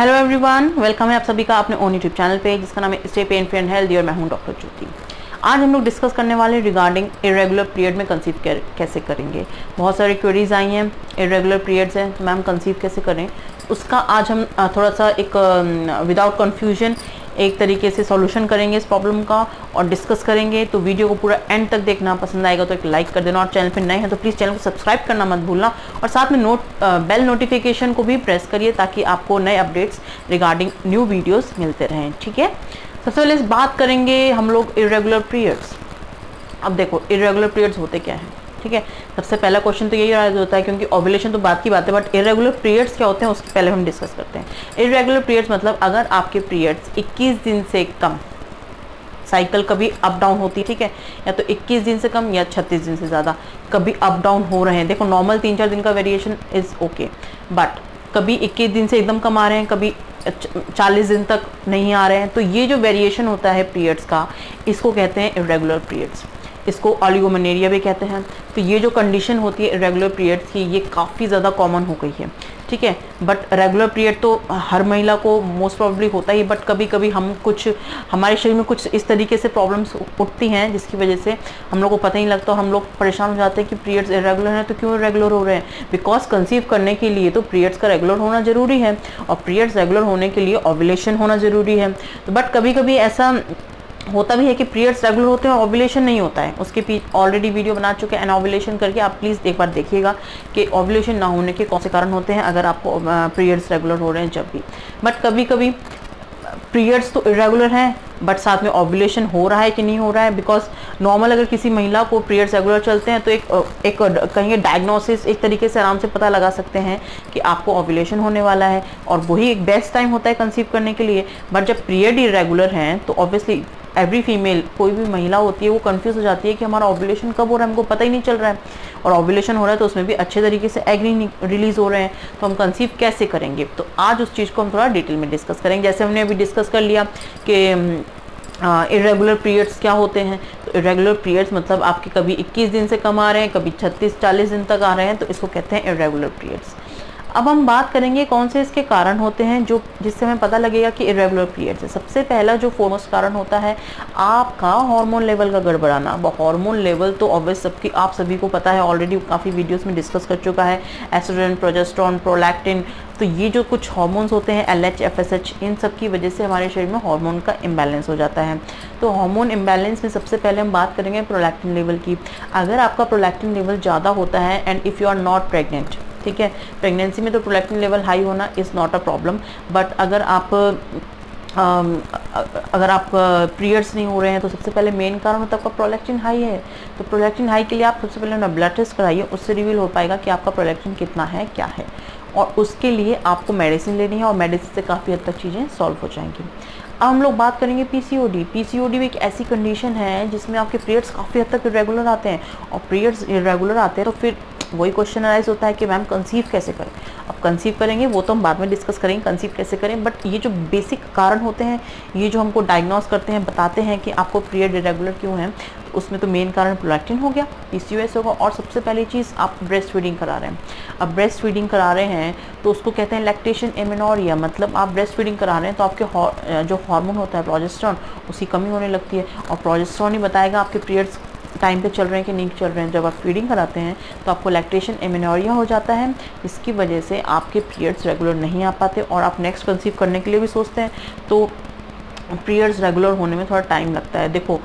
Hello everyone, welcome है आप सभी का अपने ओन यूट्यूब चैनल पे जिसका नाम है stay pain free and healthy और मैं हूं डॉक्टर ज्योति। आज हम लोग डिस्कस करने वाले रिगार्डिंग इरेगुलर पीरियड में कंसीव कैसे करेंगे। बहुत सारी क्वेरीज आई हैं, इरेगुलर पीरियड्स हैं तो मैम कंसीव कैसे करें, उसका आज हम थोड़ा सा एक विदाउट कन्फ्यूजन एक तरीके से सॉल्यूशन करेंगे इस प्रॉब्लम का और डिस्कस करेंगे। तो वीडियो को पूरा एंड तक देखना, पसंद आएगा तो एक लाइक कर देना और चैनल पे नए हैं तो प्लीज़ चैनल को सब्सक्राइब करना मत भूलना और साथ में बेल नोटिफिकेशन को भी प्रेस करिए ताकि आपको नए अपडेट्स रिगार्डिंग न्यू वीडियोस मिलते रहें। ठीक है, सबसे पहले इस बात करेंगे हम लोग इरेगुलर पीरियड्स। अब देखो इरेगुलर पीरियड्स होते क्या हैं। ठीक है, सबसे पहला क्वेश्चन तो यही राइज होता है क्योंकि ओव्यूलेशन तो बात की बात है, बट इरेगुलर पीरियड्स क्या होते हैं उसके पहले हम डिस्कस करते हैं। इरेगुलर पीरियड्स मतलब अगर आपके पीरियड्स 21 दिन से कम, साइकिल कभी अप डाउन होती है, ठीक है, या तो 21 दिन से कम या 36 दिन से ज़्यादा कभी अप डाउन हो रहे हैं। देखो नॉर्मल 3-4 दिन का वेरिएशन इज़ ओके, बट कभी 21 दिन से एकदम कम आ रहे हैं, कभी 40 दिन तक नहीं आ रहे हैं, तो ये जो वेरिएशन होता है पीरियड्स का इसको कहते हैं इरेगुलर पीरियड्स। इसको ऑलिगोमेनेरिया भी कहते हैं। तो ये जो कंडीशन होती है इरेगुलर पीरियड्स की ये काफ़ी ज़्यादा कॉमन हो गई है। ठीक है, बट रेगुलर पीरियड तो हर महिला को मोस्ट प्रोबेबली होता ही, बट कभी कभी हम कुछ हमारे शरीर में कुछ इस तरीके से प्रॉब्लम्स उठती हैं जिसकी वजह से हम लोग को पता ही नहीं लगता, हम लोग परेशान हो जाते हैं कि पीरियड्स इरेगुलर हैं। तो क्यों इरेगुलर हो रहे हैं? बिकॉज कंसीव करने के लिए तो पीरियड्स का रेगुलर होना ज़रूरी है और पीरियड्स रेगुलर होने के लिए ओव्यूलेशन होना ज़रूरी है। तो बट कभी कभी ऐसा होता भी है कि पीरियड्स रेगुलर होते हैं, ओव्यूलेशन नहीं होता है। उसके ऑलरेडी वीडियो बना चुके हैं ओव्यूलेशन करके, आप प्लीज़ एक बार देखिएगा कि ओव्यूलेशन ना होने के कौन से कारण होते हैं अगर आपको पीरियड्स रेगुलर हो रहे हैं जब भी। बट कभी कभी पीरियड्स तो इरेगुलर हैं बट साथ में ओव्यूलेशन हो रहा है कि नहीं हो रहा है। बिकॉज नॉर्मल अगर किसी महिला को पीरियड्स रेगुलर चलते हैं तो एक कहेंगे डायग्नोसिस एक तरीके से आराम से पता लगा सकते हैं कि आपको ओव्यूलेशन होने वाला है और वही एक बेस्ट टाइम होता है कंसीव करने के लिए। बट जब पीरियड इरेगुलर हैं तो ऑब्वियसली एवरी फीमेल, कोई भी महिला होती है वो कंफ्यूज हो जाती है कि हमारा ओव्यूलेशन कब हो रहा है, हमको पता ही नहीं चल रहा है, और ओव्यूलेशन हो रहा है तो उसमें भी अच्छे तरीके से एग नहीं रिलीज हो रहे हैं, तो हम कंसीव कैसे करेंगे। तो आज उस चीज़ को हम थोड़ा डिटेल में डिस्कस करेंगे। जैसे हमने अभी डिस्कस कर लिया कि इरेगुलर पीरियड्स क्या होते हैं। तो इरेगुलर पीरियड्स मतलब आपके कभी 21 दिन से कम आ रहे हैं, कभी 36-40 दिन तक आ रहे हैं, तो इसको कहते हैं इरेगुलर पीरियड्स। अब हम बात करेंगे कौन से इसके कारण होते हैं जो जिससे हमें पता लगेगा कि इरेगुलर पीरियड्स है। सबसे पहला जो फोरमोस्ट कारण होता है आपका हार्मोन लेवल का गड़बड़ाना। हार्मोन लेवल तो ऑब्वियस आप सभी को पता है, ऑलरेडी काफ़ी वीडियोस में डिस्कस कर चुका है। एस्ट्रोजन, प्रोजेस्टेरोन, प्रोलैक्टिन, तो ये जो कुछ हार्मोन्स होते हैं LH, FSH, इन सब की वजह से हमारे शरीर में हार्मोन का इम्बैलेंस हो जाता है। तो हार्मोन इम्बैलेंस में सबसे पहले हम बात करेंगे प्रोलैक्टिन लेवल की। अगर आपका प्रोलैक्टिन लेवल ज़्यादा होता है and if you are not pregnant, ठीक है, प्रेगनेंसी में तो प्रोलैक्टिन लेवल हाई होना is not a problem, but अगर आप पीरियड्स नहीं हो रहे हैं तो सबसे पहले मेन कारण होता है आपका प्रोलैक्टिन हाई है। तो प्रोलैक्टिन हाई के लिए आप सबसे पहले ना ब्लड टेस्ट कराइए, उससे रिवील हो पाएगा कि आपका प्रोलैक्टिन कितना है, क्या है, और उसके लिए आपको मेडिसिन लेनी है और मेडिसिन से काफ़ी हद तक चीज़ें सॉल्व हो जाएंगी। अब हम लोग बात करेंगे PCOD। PCOD भी एक ऐसी कंडीशन है जिसमें आपके पीरियड्स काफ़ी हद तक इरेगुलर आते हैं, और पीरियड्स इरेगुलर आते हैं तो फिर वही क्वेश्चन अराइज होता है कि मैम कंसीव कैसे करें। अब कंसीव करेंगे वो तो हम बाद में डिस्कस करेंगे कंसीव कैसे करें, बट ये जो बेसिक कारण होते हैं, ये जो हमको डायग्नोस करते हैं, बताते हैं कि आपको पीरियड इरेगुलर क्यों है, तो उसमें तो मेन कारण प्रोलैक्टिन हो गया, PCOS होगा, और सबसे पहली चीज़ आप ब्रेस्ट फीडिंग करा रहे हैं। अब ब्रेस्ट फीडिंग करा रहे हैं तो उसको कहते हैं लैक्टेशन एमेनोरिया। मतलब आप ब्रेस्ट फीडिंग करा रहे हैं तो आपके जो हार्मोन होता है प्रोजेस्टेरोन, उसकी कमी होने लगती है, और प्रोजेस्टेरोन ही बताएगा आपके पीरियड्स टाइम पे चल रहे हैं कि नहीं चल रहे हैं। जब आप फीडिंग कराते हैं तो आपको लैक्टेशन एमेनोरिया हो जाता है, इसकी वजह से आपके पीरियड्स रेगुलर नहीं आ पाते और आप नेक्स्ट कंसीव करने के लिए भी सोचते हैं तो पीरियड्स रेगुलर होने में थोड़ा टाइम लगता है। देखो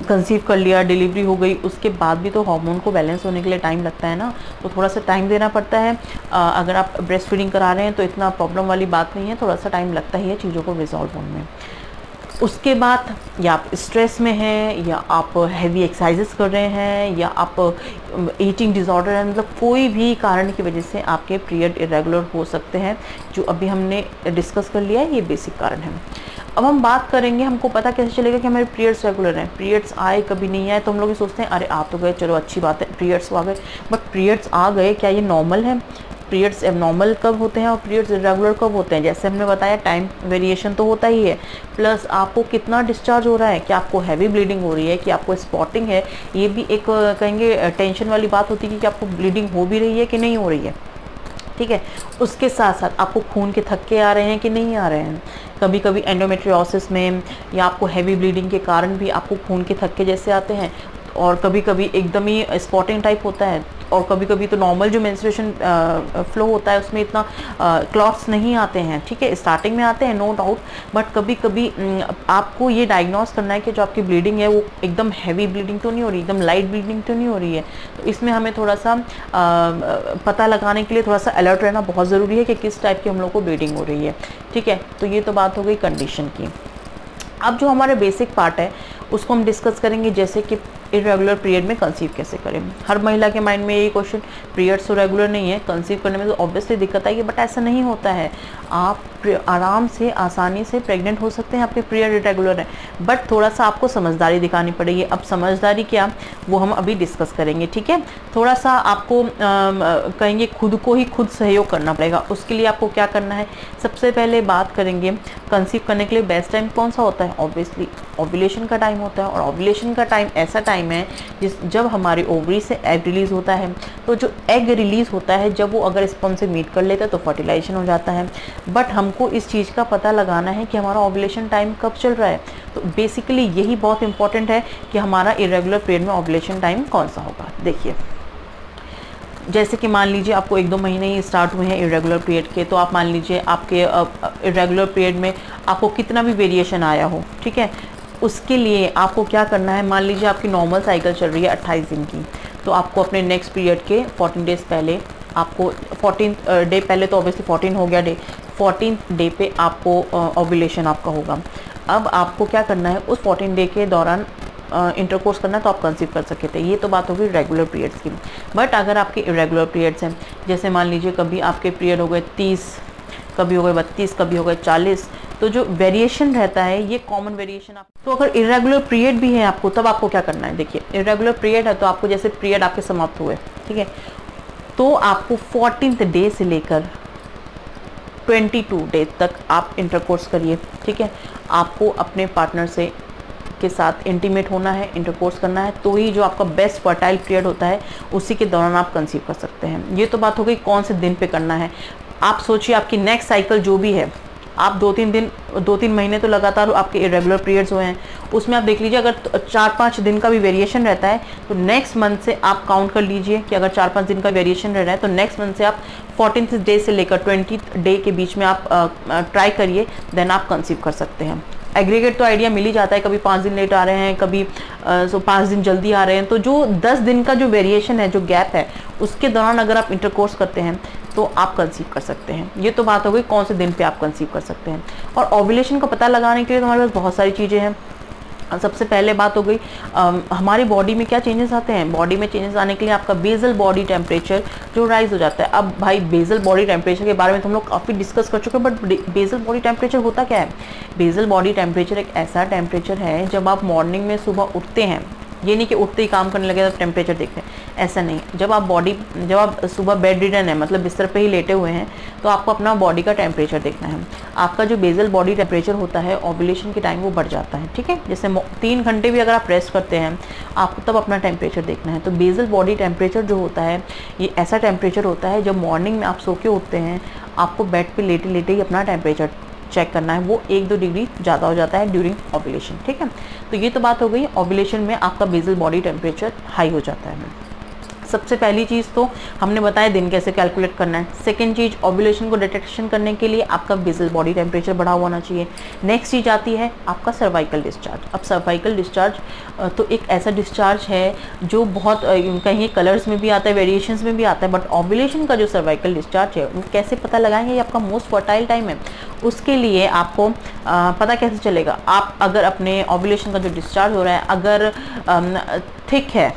कंसीव कर लिया, डिलीवरी हो गई, उसके बाद भी तो हार्मोन को बैलेंस होने के लिए टाइम लगता है ना, तो थोड़ा सा टाइम देना पड़ता है। अगर आप ब्रेस्ट फीडिंग करा रहे हैं तो इतना प्रॉब्लम वाली बात नहीं है, थोड़ा सा टाइम लगता ही है चीज़ों को रिजॉल्व होने में। उसके बाद या आप स्ट्रेस में हैं, या आप हैवी एक्सरसाइजेस कर रहे हैं, या आप ईटिंग डिसऑर्डर है, मतलब कोई भी कारण की वजह से आपके पीरियड इरेगुलर हो सकते हैं, जो अभी हमने डिस्कस कर लिया है, ये बेसिक कारण है। अब हम बात करेंगे हमको पता कैसे चलेगा कि हमारे पीरियड्स रेगुलर हैं। पीरियड्स आए कभी नहीं आए तो हम लोग ये सोचते हैं अरे आ तो गए, चलो अच्छी बात है, पीरियड्स आ गए, बट पीरियड्स आ गए क्या ये नॉर्मल है? पीरियड्स एबनॉर्मल कब होते हैं और पीरियड्स इरेगुलर कब होते हैं? जैसे हमने बताया टाइम वेरिएशन तो होता ही है, प्लस आपको कितना डिस्चार्ज हो रहा है, कि आपको हैवी ब्लीडिंग हो रही है, कि आपको स्पॉटिंग है, ये भी एक कहेंगे टेंशन वाली बात होती है कि आपको ब्लीडिंग हो भी रही है कि नहीं हो रही है। ठीक है। उसके साथ साथ आपको खून के थक्के आ रहे हैं कि नहीं आ रहे हैं, कभी कभी एंडोमेट्रियोसिस में या आपको हैवी ब्लीडिंग के कारण भी आपको खून के थक्के जैसे आते हैं, और कभी कभी एकदम ही स्पॉटिंग टाइप होता है, और कभी कभी तो नॉर्मल जो मेंस्ट्रुएशन फ्लो होता है उसमें इतना क्लॉट्स नहीं आते हैं, ठीक है, स्टार्टिंग में आते हैं नो डाउट, बट कभी कभी आपको ये डायग्नोस करना है कि जो आपकी ब्लीडिंग है वो एकदम हैवी ब्लीडिंग तो नहीं हो रही, एकदम लाइट ब्लीडिंग तो नहीं हो रही है। तो इसमें हमें थोड़ा सा पता लगाने के लिए थोड़ा सा अलर्ट रहना बहुत ज़रूरी है कि किस टाइप की हम लोग को ब्लीडिंग हो रही है, ठीक है। तो ये तो बात हो गई कंडीशन की। अब जो हमारे बेसिक पार्ट है उसको हम डिस्कस करेंगे, जैसे कि इरेगुलर पीरियड में कंसीव कैसे करें। हर महिला के माइंड में यही क्वेश्चन, पीरियड्स तो रेगुलर नहीं है, कंसीव करने में तो ऑब्वियसली दिक्कत आएगी, बट ऐसा नहीं होता है, आप आराम से आसानी से प्रेग्नेंट हो सकते हैं, आपके पीरियड इरेगुलर है, बट थोड़ा सा आपको समझदारी दिखानी पड़ेगी। अब समझदारी क्या, वो हम अभी डिस्कस करेंगे, ठीक है। थोड़ा सा आपको कहेंगे खुद को ही खुद सहयोग करना पड़ेगा। उसके लिए आपको क्या करना है, सबसे पहले बात करेंगे कंसीव करने के लिए बेस्ट टाइम कौन सा होता है। ऑब्वियसली ओव्यूलेशन का टाइम होता है, और ओव्यूलेशन का टाइम ऐसा टाइम है जब हमारे ओवरी से एग रिलीज होता है। तो जो एग रिलीज होता है जब वो अगर स्पर्म से मीट कर लेता है तो फर्टिलाइजेशन हो जाता है, बट हमको इस चीज़ का पता लगाना है कि हमारा ओव्यूलेशन टाइम कब चल रहा है। तो बेसिकली यही बहुत इंपॉर्टेंट है कि हमारा इरेगुलर पीरियड में ओव्यूलेशन टाइम कौन सा होगा। देखिए, जैसे कि मान लीजिए आपको 1-2 महीने ही स्टार्ट हुए हैं इरेगुलर पीरियड के, तो आप मान लीजिए आपके इरेगुलर पीरियड में आपको कितना भी वेरिएशन आया हो, ठीक है, उसके लिए आपको क्या करना है, मान लीजिए आपकी नॉर्मल साइकिल चल रही है 28 दिन की, तो आपको अपने नेक्स्ट पीरियड के 14 डेज़ पहले, आपको 14 डे पहले तो ऑब्वियसली 14 हो गया डे, 14 डे पे आपको ओव्यूलेशन आपका होगा। अब आपको क्या करना है, उस 14 डे के दौरान इंटरकोर्स करना है तो आप कंसीव कर सकते थे। ये तो बात होगी रेगुलर पीरियड्स की। बट अगर आपके इरेगुलर पीरियड्स हैं, जैसे मान लीजिए कभी आपके पीरियड हो गए 30, कभी हो गए 32, कभी हो गए 40, तो जो वेरिएशन रहता है ये कॉमन वेरिएशन आप, तो अगर इरेगुलर पीरियड भी है आपको, तब आपको क्या करना है। देखिए, इरेगुलर पीरियड है तो आपको, जैसे पीरियड आपके समाप्त हुए, ठीक है, तो आपको 14th डे से लेकर 22 डे तक आप इंटरकोर्स करिए, ठीक है। आपको अपने पार्टनर से के साथ इंटीमेट होना है, इंटरकोर्स करना है, तो ही जो आपका बेस्ट फर्टाइल पीरियड होता है उसी के दौरान आप कंसीव कर सकते हैं। ये तो बात हो गई कौन से दिन पे करना है। आप सोचिए आपकी नेक्स्ट साइकिल जो भी है, आप 2-3 महीने तो लगातार आपके इरेगुलर पीरियड्स हुए हैं, उसमें आप देख लीजिए अगर 4-5 दिन का भी वेरिएशन रहता है तो नेक्स्ट मंथ से आप काउंट कर लीजिए कि अगर 4-5 दिन का वेरिएशन रह रहा है तो नेक्स्ट मंथ से आप 14th डे से लेकर 20th डे के बीच में आप ट्राई करिए, देन आप कंसीव कर सकते हैं। एग्रीगेट तो आइडिया मिल ही जाता है, कभी 5 दिन लेट आ रहे हैं, कभी 5 दिन जल्दी आ रहे हैं, तो जो 10 दिन का जो वेरिएशन है, जो गैप है, उसके दौरान अगर आप इंटरकोर्स करते हैं तो आप कंसीव कर सकते हैं। ये तो बात हो गई कौन से दिन पे आप कंसीव कर सकते हैं। और ओव्यूलेशन का पता लगाने के लिए तो हमारे पास बहुत सारी चीज़ें हैं। सबसे पहले बात हो गई हमारी बॉडी में क्या चेंजेस आते हैं। बॉडी में चेंजेस आने के लिए आपका बेसल बॉडी टेम्परेचर जो राइज हो जाता है। अब भाई बेसल बॉडी टेम्परेचर के बारे में तो हम लोग काफ़ी डिस्कस कर चुके हैं, बट बेसल बॉडी टेम्परेचर होता क्या है। बेसल बॉडी टेम्परेचर एक ऐसा टेम्परेचर है जब आप मॉर्निंग में सुबह उठते हैं, ये नहीं कि उठते ही काम करने लगे तो टेम्परेचर देखते हैं, ऐसा नहीं। जब आप सुबह बेड रिडन है, मतलब बिस्तर पे ही लेटे हुए हैं, तो आपको अपना बॉडी का टेम्परेचर देखना है। आपका जो बेसल बॉडी टेम्परेचर होता है ओव्यूलेशन के टाइम वो बढ़ जाता है, ठीक है। जैसे 3 घंटे भी अगर आप रेस्ट करते हैं, आपको तब अपना टेम्परेचर देखना है। तो बेसल बॉडी टेम्परेचर जो होता है ये ऐसा टेम्परेचर होता है जब मॉर्निंग में आप सो के उठते हैं, आपको बेड पर लेटे लेटे ही अपना टेम्परेचर चेक करना है, वो 1-2 डिग्री ज़्यादा हो जाता है ड्यूरिंग ओव्यूलेशन, ठीक है। तो ये तो बात हो गई, ओव्यूलेशन में आपका बेसल बॉडी टेम्परेचर हाई हो जाता है। सबसे पहली चीज़ तो हमने बताया दिन कैसे कैलकुलेट करना है। सेकंड चीज़, ओव्यूलेशन को डिटेक्शन करने के लिए आपका बेसल बॉडी टेम्परेचर बढ़ा होना चाहिए। नेक्स्ट चीज़ आती है आपका सर्वाइकल डिस्चार्ज। अब सर्वाइकल डिस्चार्ज तो एक ऐसा डिस्चार्ज है जो बहुत कहीं कलर्स में भी आता है, वेरिएशंस में भी आता है, बट ओव्यूलेशन का जो सर्वाइकल डिस्चार्ज है वो कैसे पता लगाएंगे, ये आपका मोस्ट फर्टाइल टाइम है। उसके लिए आपको पता कैसे चलेगा, आप अगर अपने ओव्यूलेशन का जो डिस्चार्ज हो रहा है अगर थिक है,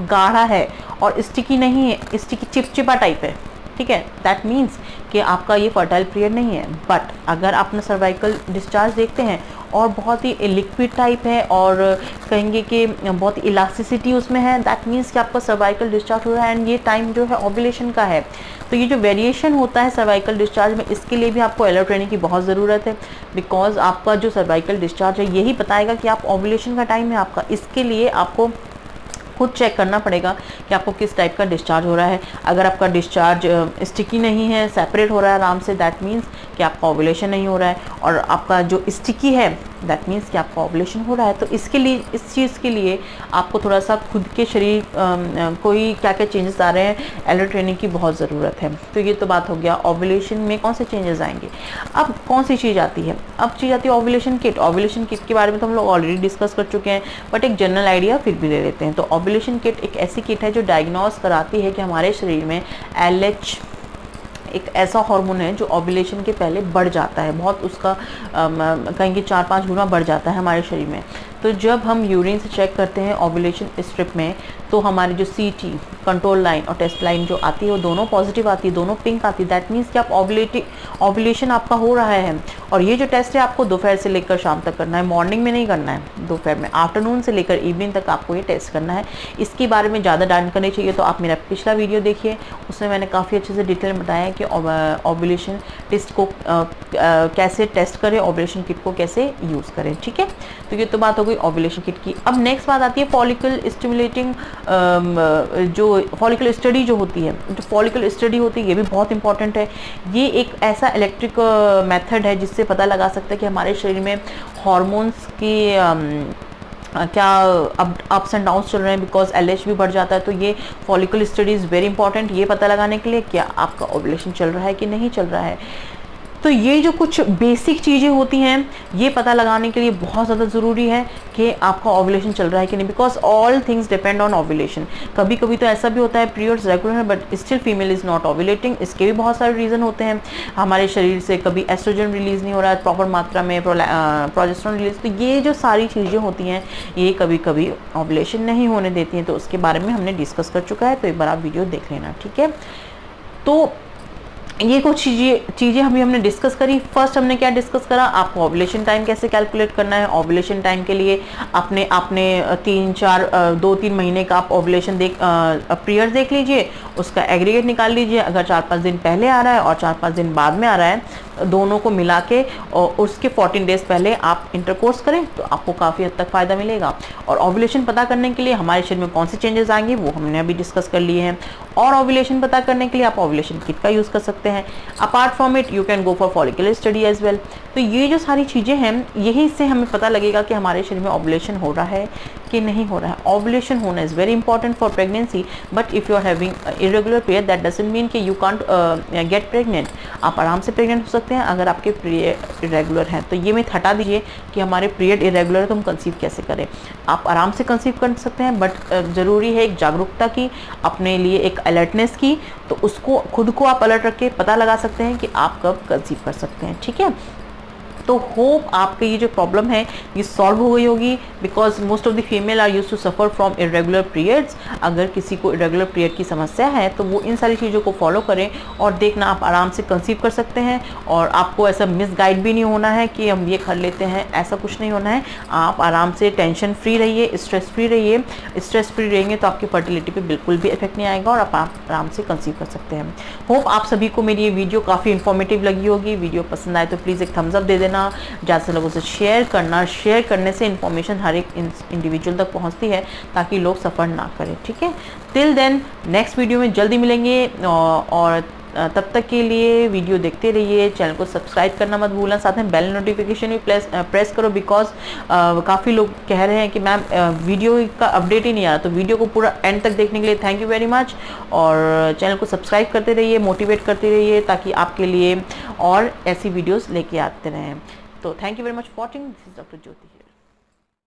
गाढ़ा है और स्टिकी नहीं है, स्टिकी चिपचिपा टाइप है, ठीक है, दैट मीन्स कि आपका ये फर्टाइल पीरियड नहीं है। बट अगर आप अपना सर्वाइकल डिस्चार्ज देखते हैं और बहुत ही लिक्विड टाइप है और कहेंगे कि बहुत इलास्टिसिटी उसमें है, दैट मीन्स कि आपका सर्वाइकल डिस्चार्ज हो रहा है एंड ये टाइम जो है ओव्यूलेशन का है। तो ये जो वेरिएशन होता है सर्वाइकल डिस्चार्ज में, इसके लिए भी आपको अलर्ट रहने की बहुत ज़रूरत है, बिकॉज आपका जो सर्वाइकल डिस्चार्ज है यही बताएगा कि आप ओव्यूलेशन का टाइम है आपका। इसके लिए आपको खुद चेक करना पड़ेगा कि आपको किस टाइप का डिस्चार्ज हो रहा है। अगर आपका डिस्चार्ज स्टिकी नहीं है, सेपरेट हो रहा है आराम से, दैट मीन्स कि आपका ओव्यूलेशन नहीं हो रहा है। और आपका जो स्टिकी है दैट मीन्स कि आपका ओव्यूलेशन हो रहा है। तो इसके लिए, इस चीज़ के लिए आपको थोड़ा सा खुद के शरीर कोई क्या क्या चेंजेस आ रहे हैं, एलर्ट ट्रेनिंग की बहुत ज़रूरत है। तो ये तो बात हो गया ओव्यूलेशन में कौन से चेंजेस आएंगे। अब कौन सी चीज़ आती है, अब चीज़ आती है ओव्यूलेशन किट। ओव्यूलेशन किट के बारे में तो हम लोग ऑलरेडी डिस्कस कर चुके हैं, बट एक जनरल आइडिया फिर भी ले लेते हैं। तो ओव्यूलेशन किट एक ऐसी किट है जो डायग्नोस कराती है कि हमारे शरीर में LH एक ऐसा हार्मोन है जो ओव्यूलेशन के पहले बढ़ जाता है, बहुत उसका कहेंगे 4-5 गुना बढ़ जाता है हमारे शरीर में। तो जब हम यूरिन से चेक करते हैं ओव्यूलेशन स्ट्रिप में, तो हमारी जो CT कंट्रोल लाइन और टेस्ट लाइन जो आती है वो दोनों पॉजिटिव आती है, दोनों पिंक आती है। दैट मीन्स कि आप ओव्यूलेशन आपका हो रहा है। और ये जो टेस्ट है आपको दोपहर से लेकर शाम तक करना है, मॉर्निंग में नहीं करना है, दोपहर में, आफ्टरनून से लेकर इवनिंग तक आपको ये टेस्ट करना है। इसके बारे में ज़्यादा जानकारी चाहिए तो आप मेरा पिछला वीडियो देखिए, उसमें मैंने काफ़ी अच्छे से डिटेल में बताया है कि ओव्यूलेशन टेस्ट को कैसे टेस्ट करें, ओव्यूलेशन किट को कैसे यूज़ करें। ठीक है, तो ये तो बात हो गई ओव्यूलेशन किट की। अब नेक्स्ट बात आती है फॉलिकल स्टिमुलेटिंग, जो फॉलिकल स्टडी जो होती है, जो फॉलिकल स्टडी होती है ये भी बहुत इंपॉर्टेंट है। ये एक ऐसा इलेक्ट्रिक मेथड है जिससे पता लगा सकते हैं कि हमारे शरीर में हार्मोन्स की क्या अप्स एंड डाउन्स चल रहे हैं, बिकॉज LH भी बढ़ जाता है। तो ये follicle study is very important, ये पता लगाने के लिए क्या आपका ओव्यूलेशन चल रहा है कि नहीं चल रहा है। तो ये जो कुछ बेसिक चीज़ें होती हैं ये पता लगाने के लिए बहुत ज़्यादा ज़रूरी है कि आपका ओव्यूलेशन चल रहा है कि नहीं, because all things depend on ovulation. कभी कभी तो ऐसा भी होता है पीरियड्स रेगुलर है but still female is not ovulating. इसके भी बहुत सारे रीज़न होते हैं। हमारे शरीर से कभी एस्ट्रोजन रिलीज़ नहीं हो रहा है प्रॉपर मात्रा में, प्रोजेस्टेरोन रिलीज, तो ये जो सारी चीज़ें होती हैं ये कभी कभी ओव्यूलेशन नहीं होने देती हैं। तो उसके बारे में हमने डिस्कस कर चुका है, तो एक बार आप वीडियो देख लेना। ठीक है, तो ये कुछ चीज़ें हमने डिस्कस करी। फर्स्ट हमने क्या डिस्कस करा, आपको ओव्यूलेशन टाइम कैसे कैलकुलेट करना है। ओव्यूलेशन टाइम के लिए आपने 2-3 महीने का आप ओव्यूलेशन पीरियड देख लीजिए, उसका एग्रीगेट निकाल लीजिए। अगर 4-5 दिन पहले आ रहा है और 4-5 दिन बाद में आ रहा है, दोनों को मिला के और उसके 14 डेज पहले आप इंटरकोर्स करें तो आपको काफ़ी हद तक फ़ायदा मिलेगा। और ओव्यूलेशन पता करने के लिए हमारे शरीर में कौन से चेंजेस आएंगे वो हमने अभी डिस्कस कर लिए हैं। और ओव्यूलेशन पता करने के लिए आप ओव्यूलेशन किट का यूज़ कर सकते हैं। Apart from it you can go for follicular study as well. तो ये जो सारी चीज़ें हैं यही से हमें पता लगेगा कि हमारे शरीर में ओव्यूलेशन हो रहा है कि नहीं हो रहा है। ओव्यूलेशन होना is very important for pregnancy, but if you are having irregular period that doesn't mean कि यू कांट गेट प्रेग्नेंट। आप आराम से प्रेग्नेंट हो सकते हैं अगर आपके पीरियड इरेगुलर हैं। तो ये मिथ हटा दीजिए कि हमारे पीरियड इरेगुलर है तो हम कंसीव कैसे करें। आप आराम से कंसीव कर सकते हैं, बट ज़रूरी है एक जागरूकता की, अपने लिए एक अलर्टनेस की। तो उसको खुद को आप अलर्ट रख के पता लगा सकते हैं कि आप कब कंसीव कर सकते हैं। ठीक है, तो होप आपके ये जो प्रॉब्लम है ये सॉल्व हो गई होगी, because most of the female are use to suffer from irregular periods. अगर किसी को इरेगुलर पीरियड की समस्या है तो वो इन सारी चीज़ों को फॉलो करें और देखना आप आराम से कंसीव कर सकते हैं। और आपको ऐसा मिसगाइड भी नहीं होना है कि हम ये कर लेते हैं, ऐसा कुछ नहीं होना है। आप आराम से टेंशन फ्री रहिए, स्ट्रेस फ्री रहिए। स्ट्रेस फ्री रहेंगे तो आपकी फर्टिलिटी पे बिल्कुल भी इफेक्ट नहीं आएगा और आप आराम से कंसीव कर सकते हैं। होप आप सभी को मेरी ये वीडियो काफ़ी इन्फॉर्मेटिव लगी होगी। वीडियो पसंद आए तो प्लीज़ एक थम्स अप दे देना, ज़्यादा से लोगों से शेयर करना। शेयर करने से इन्फॉर्मेशन हर एक इंडिविजुअल तक पहुंचती है ताकि लोग सफ़र ना करें। ठीक है, टिल देन नेक्स्ट वीडियो में जल्दी मिलेंगे और तब तक के लिए वीडियो देखते रहिए। चैनल को सब्सक्राइब करना मत भूलना, साथ में बेल नोटिफिकेशन भी प्रेस करो, बिकॉज काफ़ी लोग कह रहे हैं कि मैम वीडियो का अपडेट ही नहीं आ रहा। तो वीडियो को पूरा एंड तक देखने के लिए थैंक यू वेरी मच। और चैनल को सब्सक्राइब करते रहिए, मोटिवेट करते रहिए ताकि आपके लिए और ऐसी वीडियोज़ लेके आते रहें। तो thank you very much for watching. This is doctor Jyoti here.